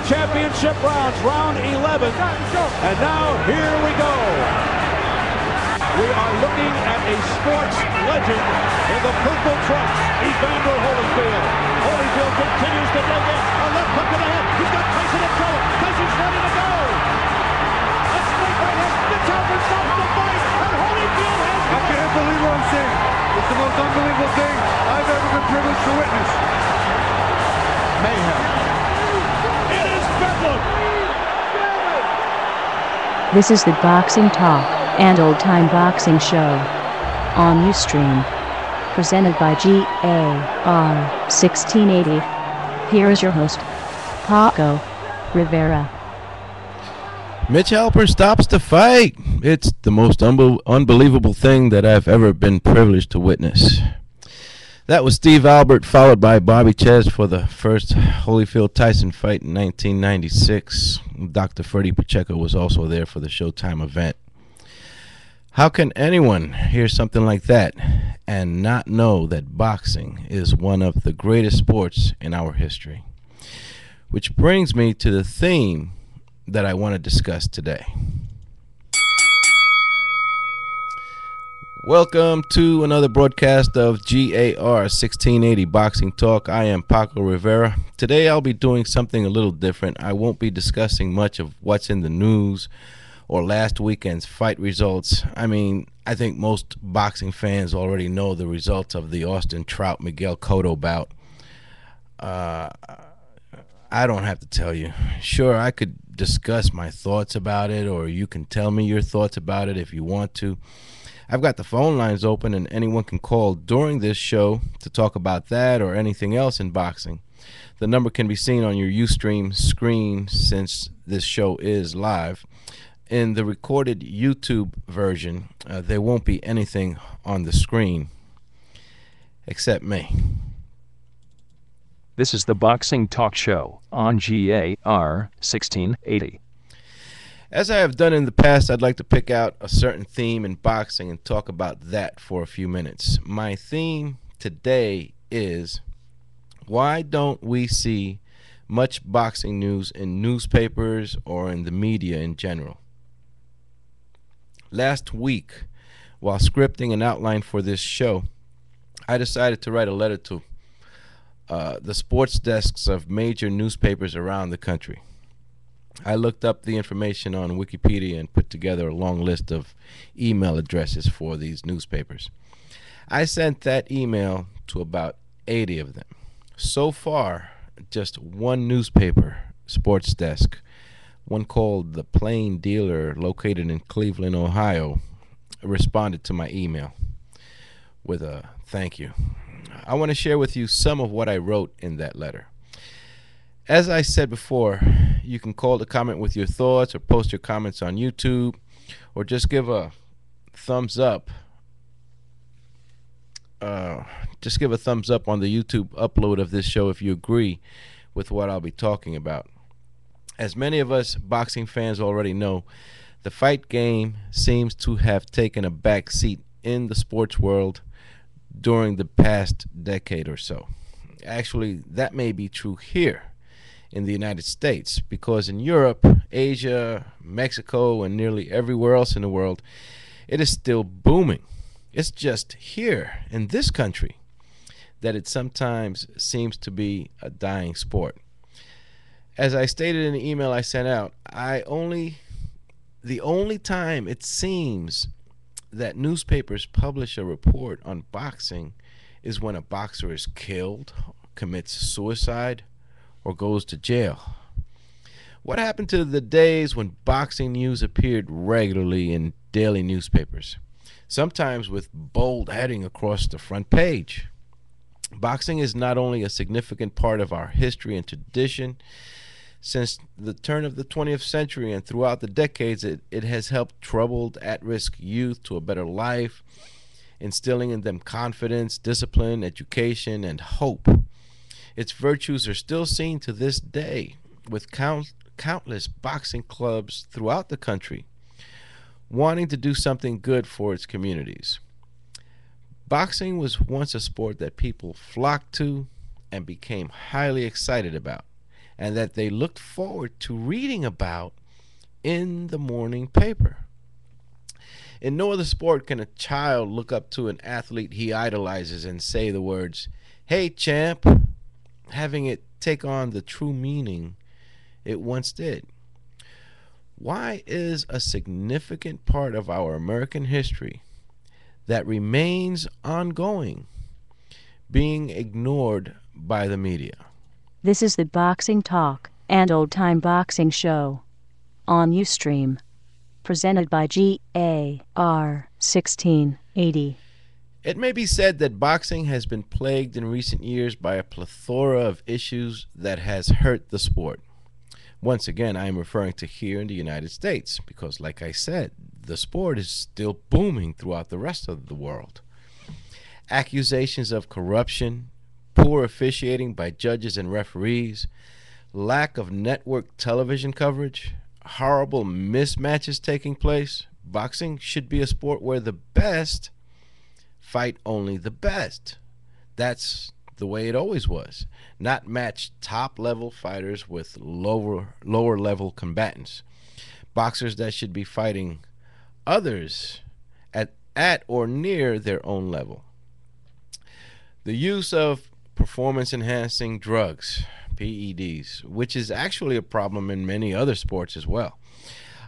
championship rounds, round 11. And now, here we go. We are looking at a sports legend in the purple trunks, Evander Holyfield. Holyfield continues to dig in. A left hook to the head. He's got Tyson in trouble. Tyson's ready to go. A straight right hand. The Talbot stops the fight, and Holyfield has won. I can't believe what I'm seeing. It's the most unbelievable thing I've ever been privileged to witness. Mayhem. It is bedlam. This is the Boxing Talk and Old Time Boxing Show on Ustream, presented by GAR1680. Here is your host, Paco Rivera. Mitch Halper stops the fight. It's the most unbelievable thing that I've ever been privileged to witness. That was Steve Albert, followed by Bobby Ches for the first Holyfield-Tyson fight in 1996. Dr. Freddie Pacheco was also there for the Showtime event. How can anyone hear something like that and not know that boxing is one of the greatest sports in our history? Which brings me to the theme that I want to discuss today. Welcome to another broadcast of GAR1680 Boxing Talk. I am Paco Rivera. Today I'll be doing something a little different. I won't be discussing much of what's in the news or last weekend's fight results. I mean, I think most boxing fans already know the results of the Austin Trout-Miguel Cotto bout. I don't have to tell you. Sure, I could discuss my thoughts about it, or you can tell me your thoughts about it if you want to. I've got the phone lines open, and anyone can call during this show to talk about that or anything else in boxing. The number can be seen on your Ustream screen since this show is live. In the recorded YouTube version, there won't be anything on the screen except me. This is the Boxing Talk Show on GAR1680. As I have done in the past, I'd like to pick out a certain theme in boxing and talk about that for a few minutes. My theme today is, why don't we see much boxing news in newspapers or in the media in general? Last week, while scripting an outline for this show, I decided to write a letter to the sports desks of major newspapers around the country. I looked up the information on Wikipedia and put together a long list of email addresses for these newspapers. I sent that email to about 80 of them. So far, just one newspaper sports desk, one called The Plain Dealer, located in Cleveland, Ohio, responded to my email with a thank you. I want to share with you some of what I wrote in that letter. As I said before, you can call to comment with your thoughts or post your comments on YouTube, or just give a thumbs up. Just give a thumbs up on the YouTube upload of this show if you agree with what I'll be talking about. As many of us boxing fans already know, the fight game seems to have taken a back seat in the sports world during the past decade or so. Actually, that may be true here in the United States, because in Europe, Asia, Mexico, and nearly everywhere else in the world, it is still booming. It's just here in this country that it sometimes seems to be a dying sport. As I stated in the email I sent out, the only time it seems that newspapers publish a report on boxing is when a boxer is killed, commits suicide, or goes to jail. What happened to the days when boxing news appeared regularly in daily newspapers, sometimes with bold heading across the front page? Boxing is not only a significant part of our history and tradition. Since the turn of the 20th century and throughout the decades, it has helped troubled, at-risk youth to a better life, instilling in them confidence, discipline, education, and hope. Its virtues are still seen to this day, with countless boxing clubs throughout the country wanting to do something good for its communities. Boxing was once a sport that people flocked to and became highly excited about, and that they looked forward to reading about in the morning paper. In no other sport can a child look up to an athlete he idolizes and say the words, "Hey, champ," having it take on the true meaning it once did. Why is a significant part of our American history that remains ongoing being ignored by the media? This is the Boxing Talk and Old Time Boxing Show on Ustream, presented by GAR1680. It may be said that boxing has been plagued in recent years by a plethora of issues that has hurt the sport. Once again, I am referring to here in the United States because, like I said, the sport is still booming throughout the rest of the world. Accusations of corruption, poor officiating by judges and referees, lack of network television coverage, horrible mismatches taking place. Boxing should be a sport where the best fight only the best. That's the way it always was. Not match top level fighters with lower level combatants. Boxers that should be fighting others at or near their own level. The use of performance enhancing drugs, PEDs, which is actually a problem in many other sports as well.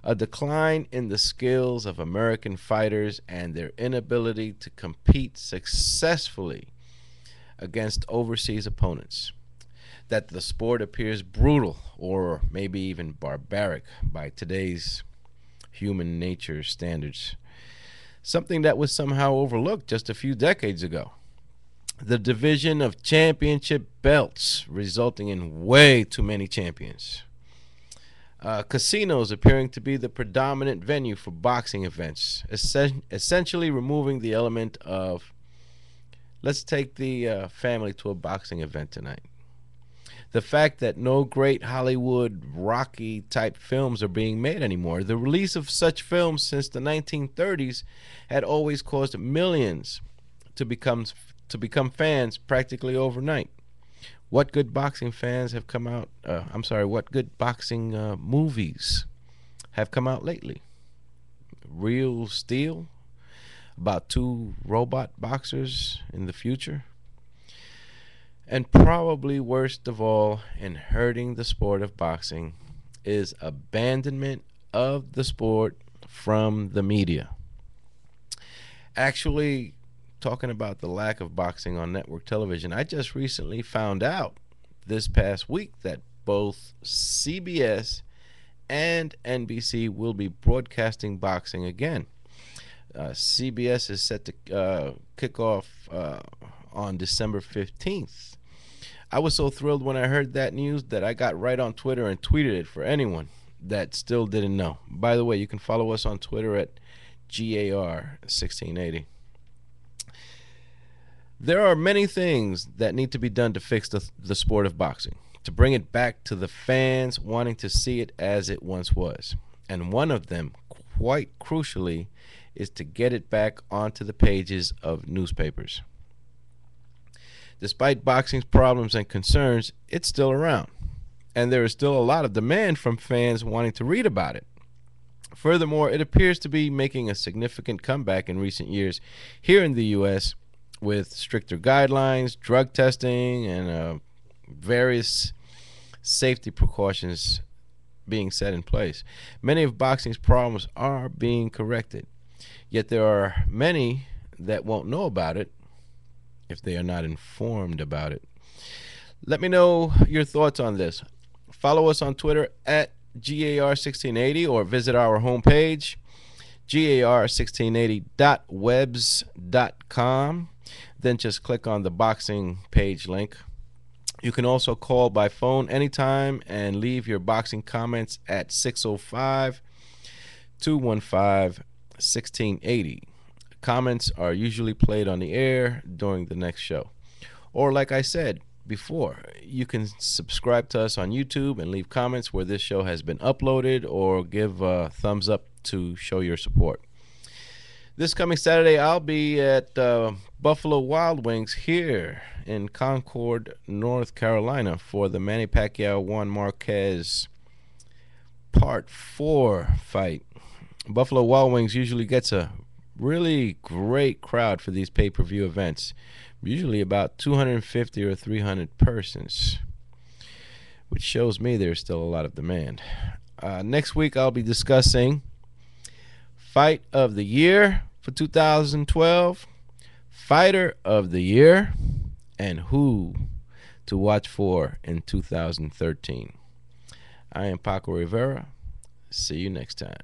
A decline in the skills of American fighters and their inability to compete successfully against overseas opponents. That the sport appears brutal or maybe even barbaric by today's human nature standards. Something that was somehow overlooked just a few decades ago. The division of championship belts resulting in way too many champions. Casinos appearing to be the predominant venue for boxing events, essentially removing the element of, let's take the family to a boxing event tonight. The fact that no great Hollywood Rocky type films are being made anymore. The release of such films since the 1930s had always caused millions to become fans practically overnight. What good boxing fans have come out? What good boxing movies have come out lately? Real Steel, about two robot boxers in the future. And probably worst of all, in hurting the sport of boxing, is abandonment of the sport from the media. Actually, talking about the lack of boxing on network television, I just recently found out this past week that both CBS and NBC will be broadcasting boxing again. CBS is set to kick off on December 15th. I was so thrilled when I heard that news that I got right on Twitter and tweeted it for anyone that still didn't know. By the way, you can follow us on Twitter at GAR1680. There are many things that need to be done to fix the sport of boxing, to bring it back to the fans wanting to see it as it once was. And one of them, quite crucially, is to get it back onto the pages of newspapers. Despite boxing's problems and concerns, it's still around, and there is still a lot of demand from fans wanting to read about it. Furthermore, it appears to be making a significant comeback in recent years here in the U.S. with stricter guidelines, drug testing, and various safety precautions being set in place. Many of boxing's problems are being corrected, yet there are many that won't know about it if they are not informed about it. Let me know your thoughts on this. Follow us on Twitter at GAR1680 or visit our homepage, GAR1680.webs.com. Then just click on the boxing page link. You can also call by phone anytime and leave your boxing comments at 605-215-1680. Comments are usually played on the air during the next show. Or like I said before, you can subscribe to us on YouTube and leave comments where this show has been uploaded, or give a thumbs up to show your support. This coming Saturday, I'll be at Buffalo Wild Wings here in Concord, North Carolina for the Manny Pacquiao Juan Marquez Part 4 fight. Buffalo Wild Wings usually gets a really great crowd for these pay-per-view events, usually about 250 or 300 persons, which shows me there's still a lot of demand. Next week, I'll be discussing Fight of the Year for 2012, Fighter of the Year, and who to watch for in 2013. I am Paco Rivera. See you next time.